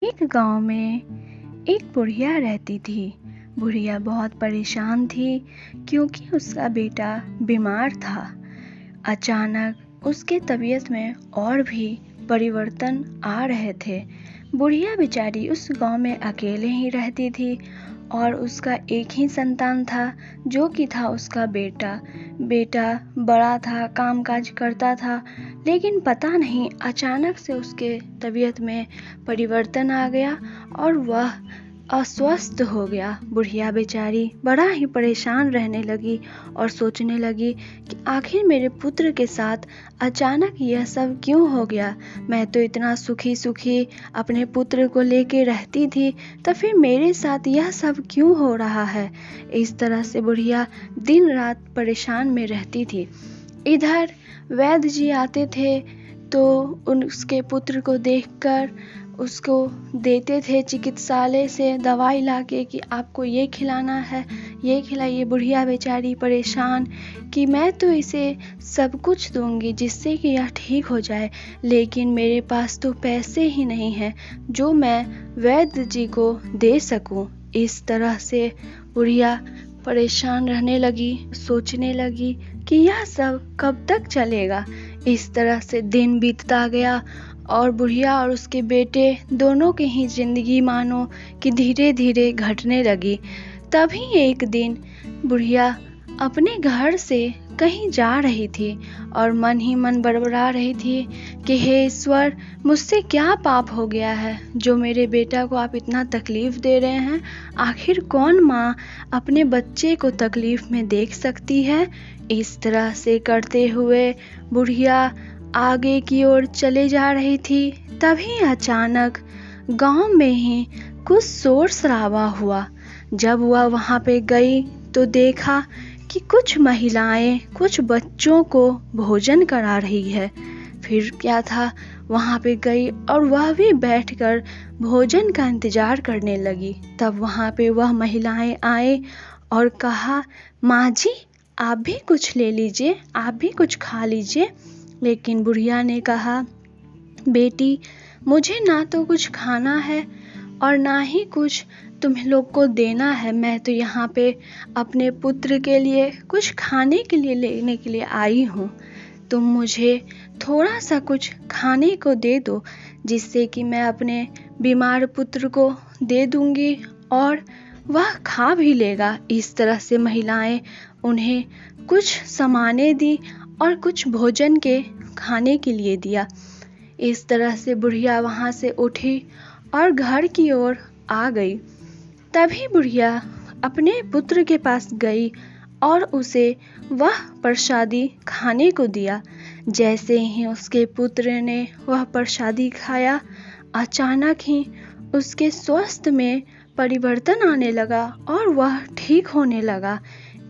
एक गांव में एक बुढ़िया रहती थी। बुढ़िया बहुत परेशान थी क्योंकि उसका बेटा बीमार था। अचानक उसके तबीयत में और भी परिवर्तन आ रहे थे। बुढ़िया बेचारी उस गांव में अकेले ही रहती थी और उसका एक ही संतान था जो कि था उसका बेटा। बेटा बड़ा था, कामकाज करता था, लेकिन पता नहीं अचानक से उसके तबीयत में परिवर्तन आ गया और वह अस्वस्थ हो गया। बुढ़िया बेचारी बड़ा ही परेशान रहने लगी और सोचने लगी कि आखिर मेरे पुत्र के साथ अचानक यह सब क्यों हो गया। मैं तो इतना सुखी सुखी अपने पुत्र को लेके रहती थी, तो फिर मेरे साथ यह सब क्यों हो रहा है। इस तरह से बुढ़िया दिन रात परेशान में रहती थी। इधर वैद्य जी आते थे तो उसके पुत्र को देखकर उसको देते थे चिकित्सालय से दवाई लाके कि आपको ये खिलाना है, ये खिलाइए। बुढ़िया बेचारी परेशान कि मैं तो इसे सब कुछ दूंगी जिससे कि यह ठीक हो जाए, लेकिन मेरे पास तो पैसे ही नहीं हैं जो मैं वैद्य जी को दे सकूं। इस तरह से बुढ़िया परेशान रहने लगी, सोचने लगी कि यह सब कब तक चलेगा। इस तरह से दिन बीतता गया और बुढ़िया और उसके बेटे दोनों की ही जिंदगी मानो कि धीरे धीरे घटने लगी। तभी एक दिन बुढ़िया अपने घर से कहीं जा रही थी और मन ही मन बड़बड़ा रही थी कि हे ईश्वर, मुझसे क्या पाप हो गया है जो मेरे बेटा को आप इतना तकलीफ दे रहे हैं। आखिर कौन माँ अपने बच्चे को तकलीफ में देख सकती है। इस तरह से करते हुए बुढ़िया आगे की ओर चले जा रही थी। तभी अचानक गांव में ही कुछ शोर शराबा हुआ। जब वह वहां पे गई तो देखा कि कुछ महिलाएं कुछ बच्चों को भोजन करा रही है। फिर क्या था, वहां पे गई और वह भी बैठकर भोजन का इंतजार करने लगी। तब वहां पे वह महिलाएं आए और कहा, माँ जी आप भी कुछ ले लीजिए, आप भी कुछ खा लीजिए। लेकिन बुढ़िया ने कहा, बेटी मुझे ना तो कुछ खाना है और ना ही कुछ तुम लोग को देना है। मैं तो यहाँ पे अपने पुत्र के लिए कुछ खाने के लिए लेने के लिए आई हूँ। तुम मुझे थोड़ा सा कुछ खाने को दे दो जिससे कि मैं अपने बीमार पुत्र को दे दूंगी और वह खा भी लेगा। इस तरह से महिलाएं उन्हें कुछ सामानें दी और कुछ भोजन के खाने के लिए दिया। इस तरह से बुढ़िया वहां से उठी और घर की ओर आ गई। तभी बुढ़िया अपने पुत्र के पास गई और उसे वह प्रसादी खाने को दिया। जैसे ही उसके पुत्र ने वह प्रसादी खाया, अचानक ही उसके स्वास्थ्य में परिवर्तन आने लगा और वह ठीक होने लगा।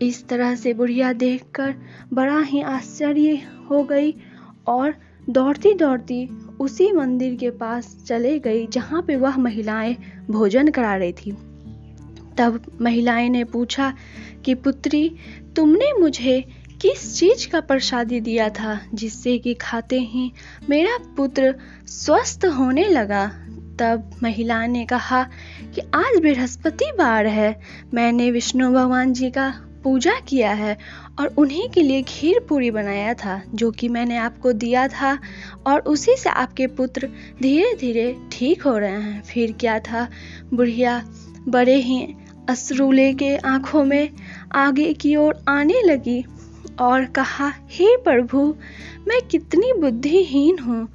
इस तरह से बुढ़िया देखकर बड़ा ही आश्चर्य हो गई और दौड़ती दौड़ती उसी मंदिर के पास चले गई जहाँ पे वह महिलाएं भोजन करा रही थी। तब महिलाएं ने पूछा कि पुत्री, तुमने मुझे किस चीज का प्रसादी दिया था जिससे कि खाते ही मेरा पुत्र स्वस्थ होने लगा। तब महिला ने कहा कि आज बृहस्पतिवार है, मैंने विष्णु भगवान जी का पूजा किया है और उन्हीं के लिए खीर पूरी बनाया था जो कि मैंने आपको दिया था और उसी से आपके पुत्र धीरे धीरे ठीक हो रहे हैं। फिर क्या था, बुढ़िया बड़े ही अश्रु लेके आंखों में आगे की ओर आने लगी और कहा, हे प्रभु, मैं कितनी बुद्धिहीन हूँ।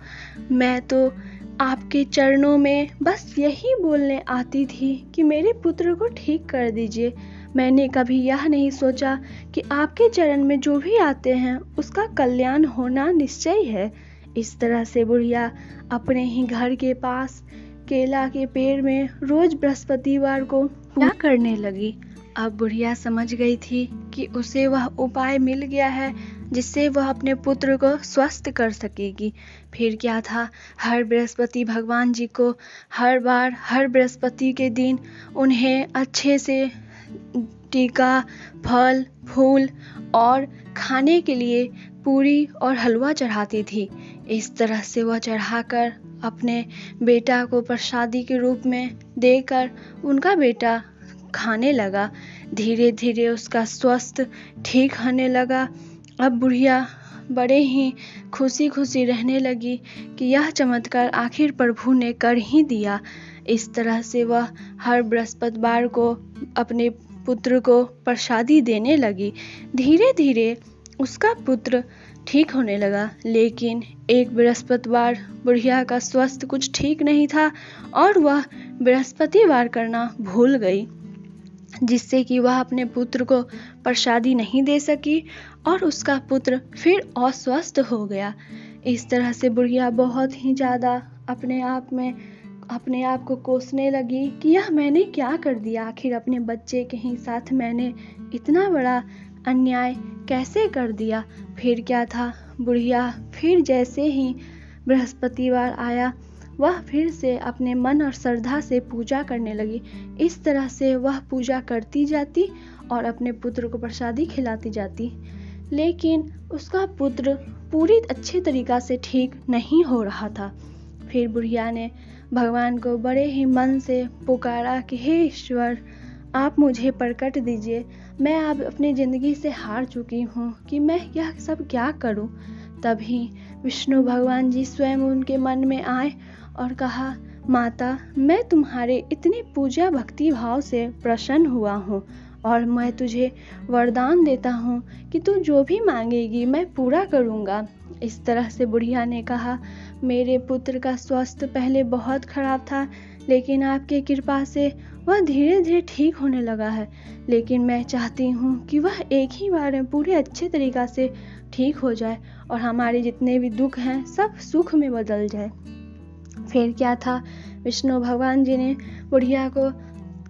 मैं तो आपके चरणों में बस यही बोलने आती थी कि मेरे पुत्र को ठीक कर दीजिए। मैंने कभी यह नहीं सोचा कि आपके चरण में जो भी आते हैं उसका कल्याण होना निश्चय है। इस तरह से बुढ़िया अपने ही घर के पास केला के पेड़ में रोज बृहस्पतिवार को पूजा करने लगी। अब बुढ़िया समझ गई थी कि उसे वह उपाय मिल गया है जिससे वह अपने पुत्र को स्वस्थ कर सकेगी। फिर क्या था, हर बृहस्पति भगवान जी को हर बृहस्पति के दिन उन्हें अच्छे से टीका, फल, फूल और खाने के लिए पूरी और हलवा चढ़ाती थी। इस तरह से वह चढ़ाकर अपने बेटा को प्रसादी के रूप में देकर उनका बेटा खाने लगा। धीरे धीरे उसका स्वास्थ्य ठीक होने लगा। अब बुढ़िया बड़े ही खुशी खुशी रहने लगी कि यह चमत्कार आखिर प्रभु ने कर ही दिया। इस तरह से वह हर बृहस्पतिवार को अपने पुत्र को प्रसादी देने लगी। धीरे धीरे उसका पुत्र ठीक होने लगा, लेकिन एक बृहस्पतिवार बुढ़िया का स्वास्थ्य कुछ ठीक नहीं था और वह बृहस्पतिवार करना भूल गई, जिससे कि वह अपने पुत्र को प्रसादी नहीं दे सकी और उसका पुत्र फिर अस्वस्थ हो गया। इस तरह से बुढ़िया बहुत ही ज़्यादा अपने आप को कोसने लगी कि यह मैंने क्या कर दिया, आखिर अपने बच्चे के ही साथ मैंने इतना बड़ा अन्याय कैसे कर दिया। फिर क्या था, बुढ़िया फिर जैसे ही बृहस्पतिवार आया वह फिर से अपने मन और श्रद्धा से पूजा करने लगी। इस तरह से वह पूजा करती जाती और अपने पुत्र को प्रसादी खिलाती जाती, लेकिन उसका पुत्र पूरी अच्छे तरीक़ा से ठीक नहीं हो रहा था। फिर बुढ़िया ने भगवान को बड़े ही मन से पुकारा कि हे ईश्वर, आप मुझे प्रकट दीजिए, मैं अब अपनी ज़िंदगी से हार चुकी हूँ कि मैं यह सब क्या करूँ। तभी विष्णु भगवान जी स्वयं उनके मन में आए और कहा, माता, मैं तुम्हारे इतनी पूजा भक्ति भाव से प्रसन्न हुआ हूँ और मैं तुझे वरदान देता हूँ कि तू जो भी मांगेगी मैं पूरा करूँगा। इस तरह से बुढ़िया ने कहा, मेरे पुत्र का स्वास्थ्य पहले बहुत खराब था, लेकिन आपकी कृपा से वह धीरे धीरे ठीक होने लगा है, लेकिन मैं चाहती हूँ कि वह एक ही बार में पूरे अच्छे तरीक़ा से ठीक हो जाए और हमारे जितने भी दुख हैं सब सुख में बदल जाए। फिर क्या था, विष्णु भगवान जी ने बुढ़िया को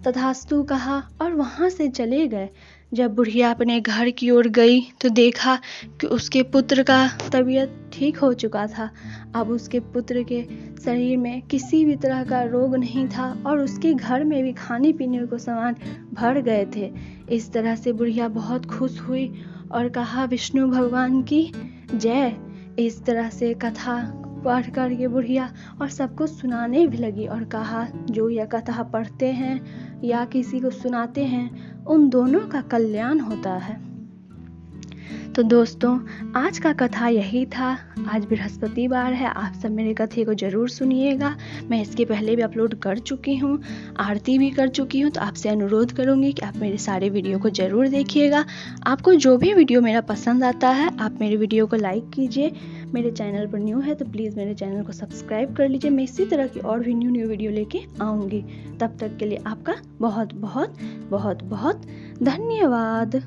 तथास्तु कहा और वहाँ से चले गए। जब बुढ़िया अपने घर की ओर गई तो देखा कि उसके पुत्र का तबीयत ठीक हो चुका था। अब उसके पुत्र के शरीर में किसी भी तरह का रोग नहीं था और उसके घर में भी खाने पीने को सामान भर गए थे। इस तरह से बुढ़िया बहुत खुश हुई और कहा, विष्णु भगवान की जय। इस तरह से कथा पढ़ कर के बुढ़िया और सबको सुनाने भी लगी और कहा, जो यह कथा पढ़ते हैं या किसी को सुनाते हैं उन दोनों का कल्याण होता है। तो दोस्तों, आज का कथा यही था। आज बृहस्पतिवार है, आप सब मेरे कथे को ज़रूर सुनिएगा। मैं इसके पहले भी अपलोड कर चुकी हूँ, आरती भी कर चुकी हूँ, तो आपसे अनुरोध करूँगी कि आप मेरे सारे वीडियो को ज़रूर देखिएगा। आपको जो भी वीडियो मेरा पसंद आता है आप मेरे वीडियो को लाइक कीजिए। मेरे चैनल पर न्यू है तो प्लीज़ मेरे चैनल को सब्सक्राइब कर लीजिए। मैं इसी तरह की और भी न्यू वीडियो लेके आऊँगी। तब तक के लिए आपका बहुत बहुत बहुत बहुत धन्यवाद।